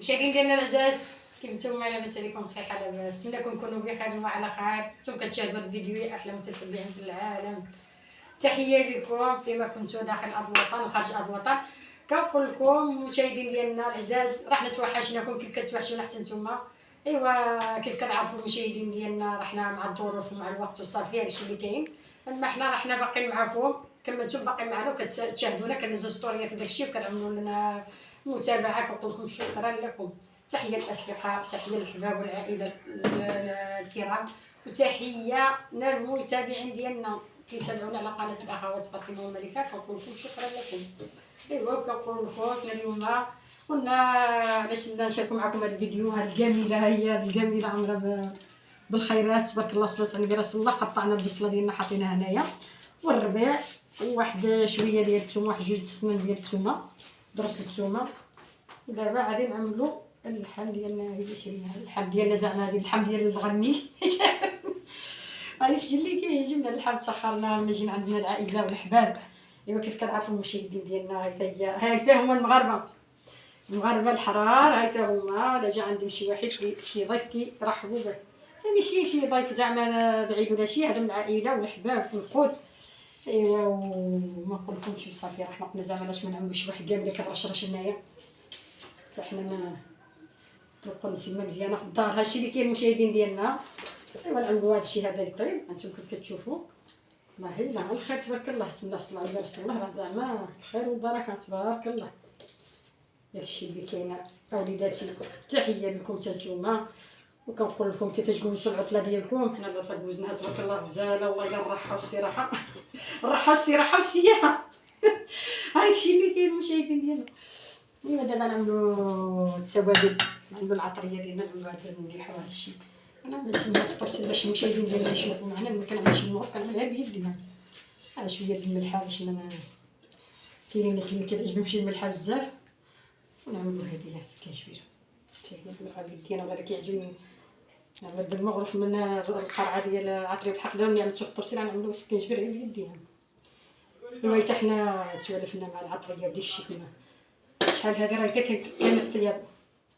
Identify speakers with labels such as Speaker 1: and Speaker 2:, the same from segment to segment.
Speaker 1: مشاهدين ديالنا العزاز، كيف نتوما؟ لاباس عليكم؟ صحيحه لاباس؟ نتمنىكم تكونوا بخير وعلى خير. نتوما كتشاهدوا هذا الفيديو احلى متتبعين في العالم. تحيه لكم فيما كنتوا داخل ارض الوطن وخارج ارض الوطن. كنقول لكم مشاهدين ديالنا العزاز، راح نتوحشناكم كيف كتوحشونا حتى نتوما. ايوا كيف كتعرفوا المشاهدين ديالنا، رحنا مع الظروف ومع الوقت وصافي هادشي اللي كاين. اما حنا باقيين معكم كما نتوما باقيين معنا وكتشاهدونا، كنهزوا ستوريات وداكشي وكنعملوا لنا متابعه. كنقول لكم شكرا لكم. تحيه للاصدقاء، تحيه للحباب والعائله الكرام، وتحيه للمتابعين ديالنا كيتابعونا على قناه الاخوات فاطمه وملكه. كنقول لكم شكرا لكم. ايوا كنقول لكم اليوم قلنا علاش نشاركوا معكم هذا الفيديو. هذه الجميله، هي الجميله عامره بالخيرات تبارك الله. صلاه على النبي رسول الله. قطعنا البصله ديالنا حطيناها هنايا، والربيع، وواحد شويه ديال الثومه، واحد جوج سنان ديال الثومه، درجه الثومه. دابا غادي نعملوا اللحم ديالنا. هي شرينا اللحم ديالنا، زعما هذه اللحم ديال الغني هذا الشيء اللي كيعجبنا. اللحم سخرناه من جينا عندنا العائله والحباب. ايوا كيف كنعرفوا المشاهدين ديالنا، هكذا هما المغاربه الحرار. هكذا هما. الا جا عندهم شي واحد شي ضيف كيرحبوا به، ماشي شي ضيف زعما بعيد ولا شي، هذا من العائله والحباب والقوت. ايوا وما نقولكمش صافي رحنا قلنا زعما علاش ما نعملوش واحد كامله كترشرش هنايا حتى حنا ما نبقاو نسمى مزيانه في الدار. هادشي اللي كاين المشاهدين ديالنا. ايوا نعملوا هادشي هذا يطيب. انتم كيف كتشوفوا والله لا الخير تبارك الله. بسم الله صلى الله عليه وسلم. راه زعما الخير والبركه تبارك الله. داكشي اللي كاين اوليداتي. تحيه لكم حتى نتوما. وكنقول لكم كيفاش جوزوا العطله ديالكم. حنا العطله جوزناها تبارك الله غزاله، والله يا الراحه والسراحه الراحه والسراحه والسياحه هادشي اللي كاين المشاهدين ديالنا. ايوا دابا نعملو التوابل، نعملو العطريه ديالنا، نعملو هاد المليحه وهاد الشيء. انا نتسنى في الطرسيل باش المشاهدين ديالنا يشوفوا معنا. ملي كنعمل شي مغرب كنعملها بيدي، على شويه د الملحه باش ما كاينين الناس اللي كيعجبهم شي الملحه بزاف. ونعملو هادي لا كنجبير حتى هي بالمغرب ديالنا. ولا كيعجبني نعمل بالمغرف من القرعه ديال العطريه بالحق اللي عملتو في الطرسيل، نعملو السكنجبير غير بيدي. ايوا حتى حنا توالفنا مع العطريه وداك الشيء. كنا شحال هادي راه كان الطياب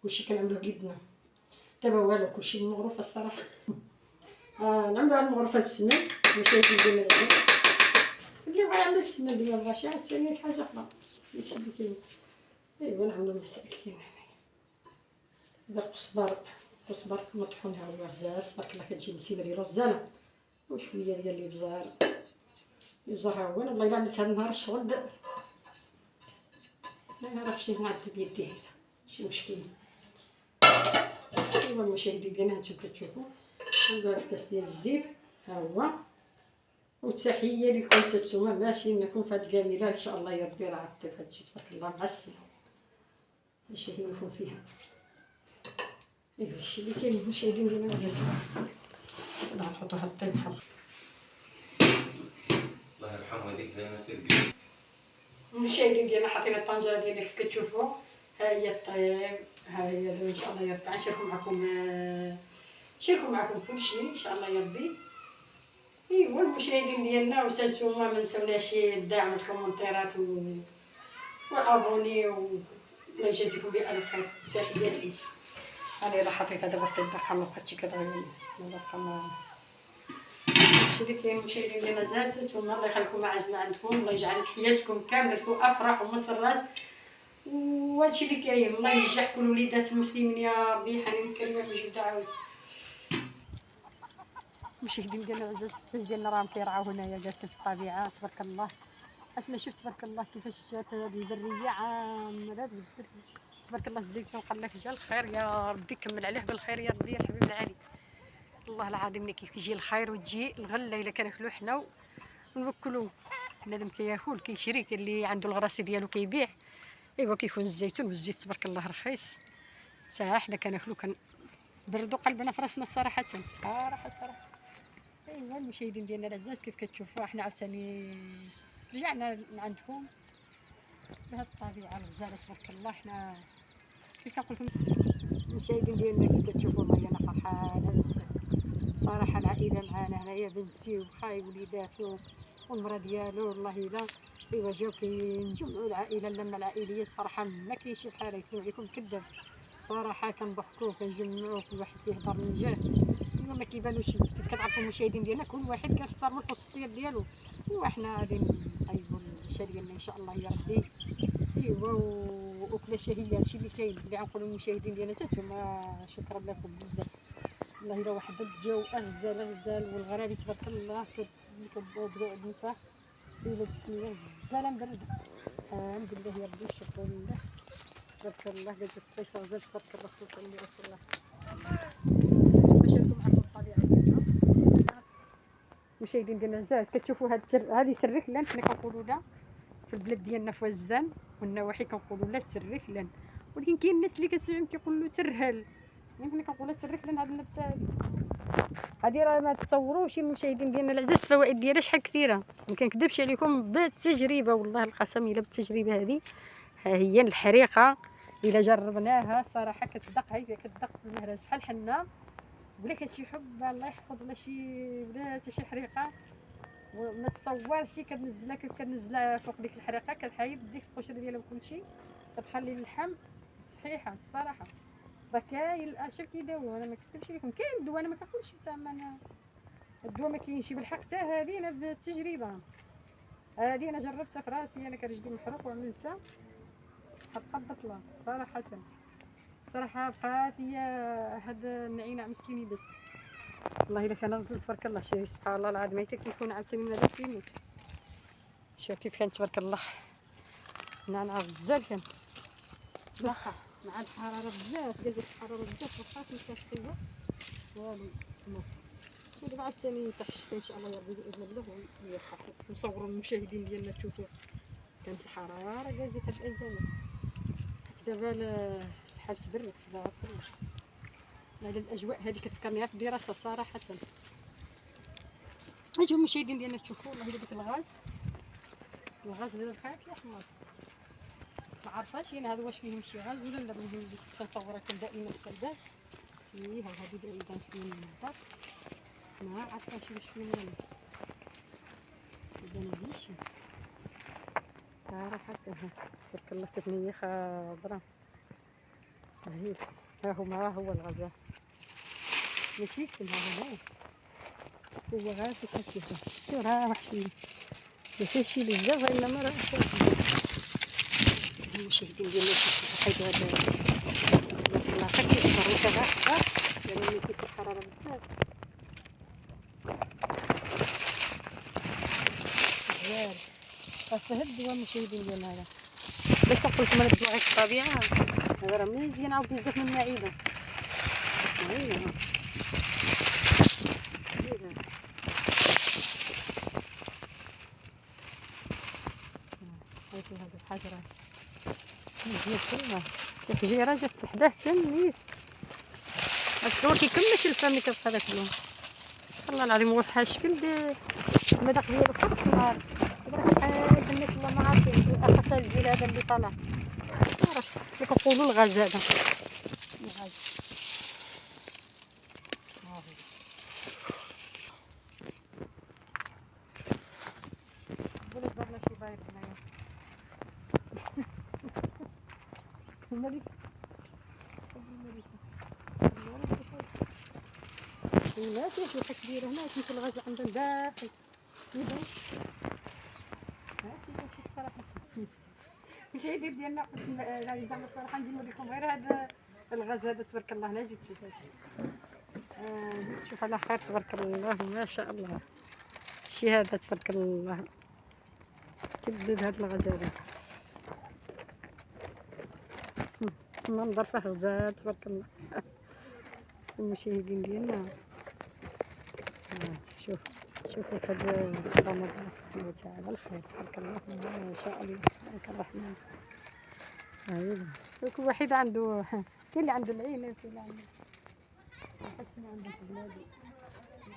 Speaker 1: كلشي كنعملو بيدنا. دابا والو كلشي بالمغروفه الصراحه. نعملو هاد المغروفه السمن المشاهدين ديالنا العزاز. اللي بغا يعمل السمن ديال الغاشي عاد ثاني حاجه اخرى داكشي اللي كاين. ايوا نعملو المسائل كاين هنايا. دابا القزبر مطحون ها هو غزال تبارك الله. كتجي مسيله رزانه وشويه ديال الابزار. الابزار ها هو. والله الا عملت هاد النهار الشغل ما نعرفش نعدي بيدي هكا ماشي مشكل. ايوا المشاهدين ديالنا هانتوما كتشوفوا ندير هاد الكاس ديال الزيت ها هو. وتحيه لكم حتى نتوما ماشيين لكم في هاد الجميله ان شاء الله يا ربي. راه طيب هادشي تبارك الله معسل باش يهنيكم فيها. ايوا هادشي اللي كاين المشاهدين ديالنا العزاز. نبغى نحطو هاد الطيب بحال
Speaker 2: الله يرحمه هذيك المسير.
Speaker 1: المشاهدين ديالنا حاطين الطنجره ديالنا كيف كتشوفوا. ها هي الطيب، ها هي ان شاء الله يا ربي. نشاركو معكم كلشي ان شاء الله يا ربي. ايوا المشاهدين ديالنا وحتى نتوما ما نساوناش الدعم والكومونتيرات والابوني الله يجازيكم بالف خير. تحياتي. انا راه حطيتها دابا الطيب باقا ما بقاتش كتغير. باقا ما هادشي اللي كاين المشاهدين ديالنا زاد. نتوما الله يخليكم معزنا عندكم، الله يجعل حياتكم كامله تكون افراح ومسرات. وهادشي اللي كاين. الله ينجح كل وليدات المسلمين يا ربي. حنين كلمه بجود عاود. المشاهدين ديالنا العزاز، الحجاج ديالنا راهم كيرعاو هنايا جالسين في الطبيعه تبارك الله. اسمع شوف تبارك الله كيفاش جات هذه البريه عامره تبارك الله. الزيتون قال لك جا الخير يا ربي كمل عليه بالخير يا ربي يا الحبيب العالي. والله العظيم ملي كيجي الخير وتجي الغله الا كناكلو حنا ونوكلو. بنادم كياكل كيشري، كاين اللي عنده الغراسي ديالو كيبيع. ايوا كيكون الزيتون والزيت تبارك الله رخيص. حتى حنا كناكلو كنبردو قلبنا في راسنا الصراحه صراحه. ايوا المشاهدين ديالنا العزاز كيف كتشوفوا حنا عاوتاني رجعنا عندكم بهاد الطبيعه الغزاله تبارك الله. حنا كيف كنقول لكم المشاهدين ديالنا كيف كتشوفوا والله انا فرحانه بزاف صراحه. العائله معانا هنايا بنتي وخاي وليداتو والمرا ديالو والله الا. ايوا جاو كنجمعوا العائله اللمه العائليه صراحه ما كاينش شي بحال يكون عليكم كذاب صراحه كنضحكوا كنجمعوا كل واحد كيهضر من جهه، ايوا ما كيبانوش كيف كتعرفوا المشاهدين ديالنا كل واحد كيحترم الخصوصيه ديالو، وحنا غادي نطيبوا العشاء ديالنا ان شاء الله يا ربي. ايوا واكله شهيه هادشي اللي كاين اللي غنقولوا للمشاهدين ديالنا حتى نتوما. شكرا لكم بزاف والله. الا واحد الجو غزال غزال والغرابي تبارك الله كتبدا النفاح الا الدنيا غزاله مبرده. الحمد لله يا ربي شكرا لله تبارك الله. داك الصيف غزال تبارك الله صلى الله عليه وسلم. بشاركوا معكم الطبيعه ديالنا المشاهدين ديالنا العزاز. كتشوفوا هذه سريكلان حنا كنقولوا لها في البلاد ديالنا في وزان والنواحي كنقولوا لها سريكلان، ولكن كاين الناس اللي كتسمعهم كيقولوا له ترهل. يمكن كنقولها سريكلان. هذا النبته هذه راه ما تصوروش المشاهدين ديالنا العزاز الفوائد ديالها شحال كثيره. ما كنكذبش عليكم بالتجربه والله القسم الا بالتجربه هذه. ها هي الحريقه الا جربناها صراحه كتدق، هي كتدق في المهرج بحال حنا ولا كتشي حب الله يحفظ ولا شي ولا حتى شي حريقه وما تصورش. كتنزلها كيف كتنزلها فوق ديك الحريقه كتحيد ديك القشره ديالها وكلشي كتخلي اللحم صحيحه الصراحه. كاين الاشياء كيداويو انا ما كنتش لكم. كاين الدواء انا ما كنقولش زعما انا الدواء ما كاينش بالحق حتى هذه انا بالتجربه هذه انا جربتها في راسي. انا كرجلي محروق وعملتها حتى بطله صراحه. صراحه بقى فيا هاد النعينه مسكيني بس والله الا كان غزل تبارك الله. شي سبحان الله العظيم حتى كيكون عاوتاني من هذا كيموت. شوف كيف كان تبارك الله نعناع غزال كان واخا مع الحراره بزاف ديال الحراره بزاف واخا كنت كتخيل والو. ودابا عاوتاني تحشت ان شاء الله يا ربي باذن الله ويوفق نصوروا المشاهدين ديالنا تشوفوا كانت الحراره غازي هاد الايام. دابا الحال تبرد تبارك الله. هاد الاجواء هذه كتفكرني في الدراسه صراحه. اجيو المشاهدين ديالنا تشوفوا والله الا ديك الغاز دابا بقى كيحمر. ما عرفاش انا هذا واش فيهم شي غاز ولا لا. بغيت نصورها دائما في الباب. هذه بعيدا شويه من الدار ما عرفاش واش فيهم ولا لا. ماشي صراحه تبارك الله كتنية خضرا. ها هو الغزال ماشي تما هو غاز كيفاش شتو راه واحد ما فيه شي بزاف انما راه المشاهدين ديالنا كيشوفوا حاجه تبارك الله حتى كيصبروا كذا لان ملي كيكون الحراره بزاف غزال. فهاد الدواء المشاهدين ديالنا هذا باش كنقول لكم انا الدواء غير في الطبيعه هذا راه مزيان عاود بزاف من المعده. هذه الحجره مزيان كلها شي حجيره جات حداه تميت الدور كيكملش الفم كتبقى داك اللون. والله العظيم هو بحال الشكل المذاق ديالو فقط نهار شحال الناس والله ما عارفين اخاصه الجيل هذا اللي طالع معرفتش اللي كنقولوا الغاز هذا الغاز. ربنا يدبرنا شي باير هنايا. الملك لا فيه شي كبيره هنا كيكون الغاز عندنا داخل يبان كيفاش الصراحه. المشاهدين ديالنا قلت زعما الصراحه نجي نوريكم غير هذا الغاز هذا تبارك الله. هنا جيت تشوف تشوف على خير تبارك الله ما شاء الله. شي هذا تبارك الله كيبدد هذا الغاز هذا المنظر فيه غزال تبارك الله. المشاهدين ديالنا شوفوا في هذا رمضان سبحانه وتعالى الخير تبارك الله ما شاء الله تبارك الرحمن. كل واحد عنده كاين اللي عنده العين وكاين اللي عنده عرفتش شنو عنده في بلادي.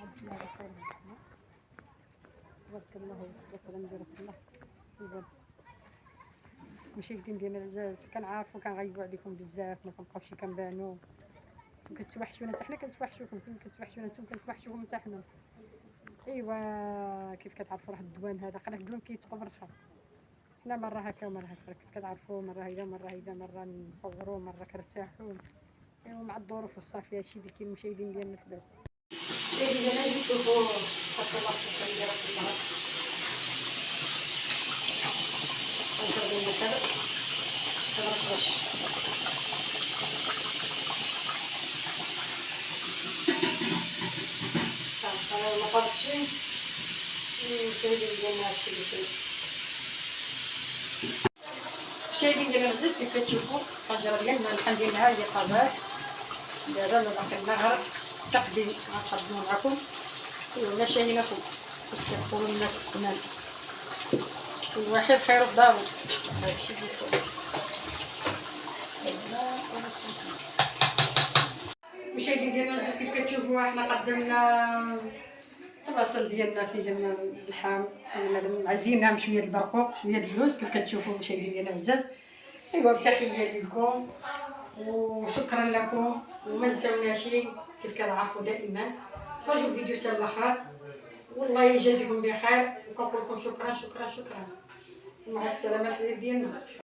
Speaker 1: عبد الله خير تبارك الله والسلام على رسول الله. المشاهدين ديالنا العزاز كنعرفوا كنغيبوا عليكم بزاف ما كنبقاوش كنبانوا كتوحشونا حتى حنا كنتوحشوكم كتوحشونا نتوما كنتوحشوكم حتى حنا. ايوا كيف كتعرفوا راه الدوام هذا قال لك الدوام كيتقوا بالرخا. حنا مره هكا ومره هكا كيف كتعرفوا مره هيدا مره نصوروا مره كنرتاحوا. ايوا مع الظروف وصافي هادشي اللي كاين المشاهدين ديالنا في دابا. المشاهدين ديالنا نشوفوا حتى الوصفه ديالها في النهار. نضربوا الكبد باش انا ما طلبتش المشاهدين ديالنا هادشي اللي كاين. المشاهدين ديالنا العزاز كيف كتشوفوا الطنجره ديالنا اللحم ديالها هي طابات. دابا باقي غير التقديم غنقدمو معكم ومشاهينكم كيف كيقولوا الناس السنان كل واحد خير في دارو. هادشي اللي كاين. المشاهدين ديالنا العزاز كيف كتشوفوا حنا قدمنا البصل ديالنا فيه اللحم عزيناه بشويه البرقوق شويه اللوز كيف كتشوفوا المشاهدين ديالنا العزاز. ايوا تحيه لكم وشكرا لكم وما نساوناش كيف كنعرفوا دائما تفرجوا الفيديو حتى الاخر والله يجازيكم بخير وكنقول لكم شكرا شكرا شكرا. مع السلامه الحبايب ديالنا.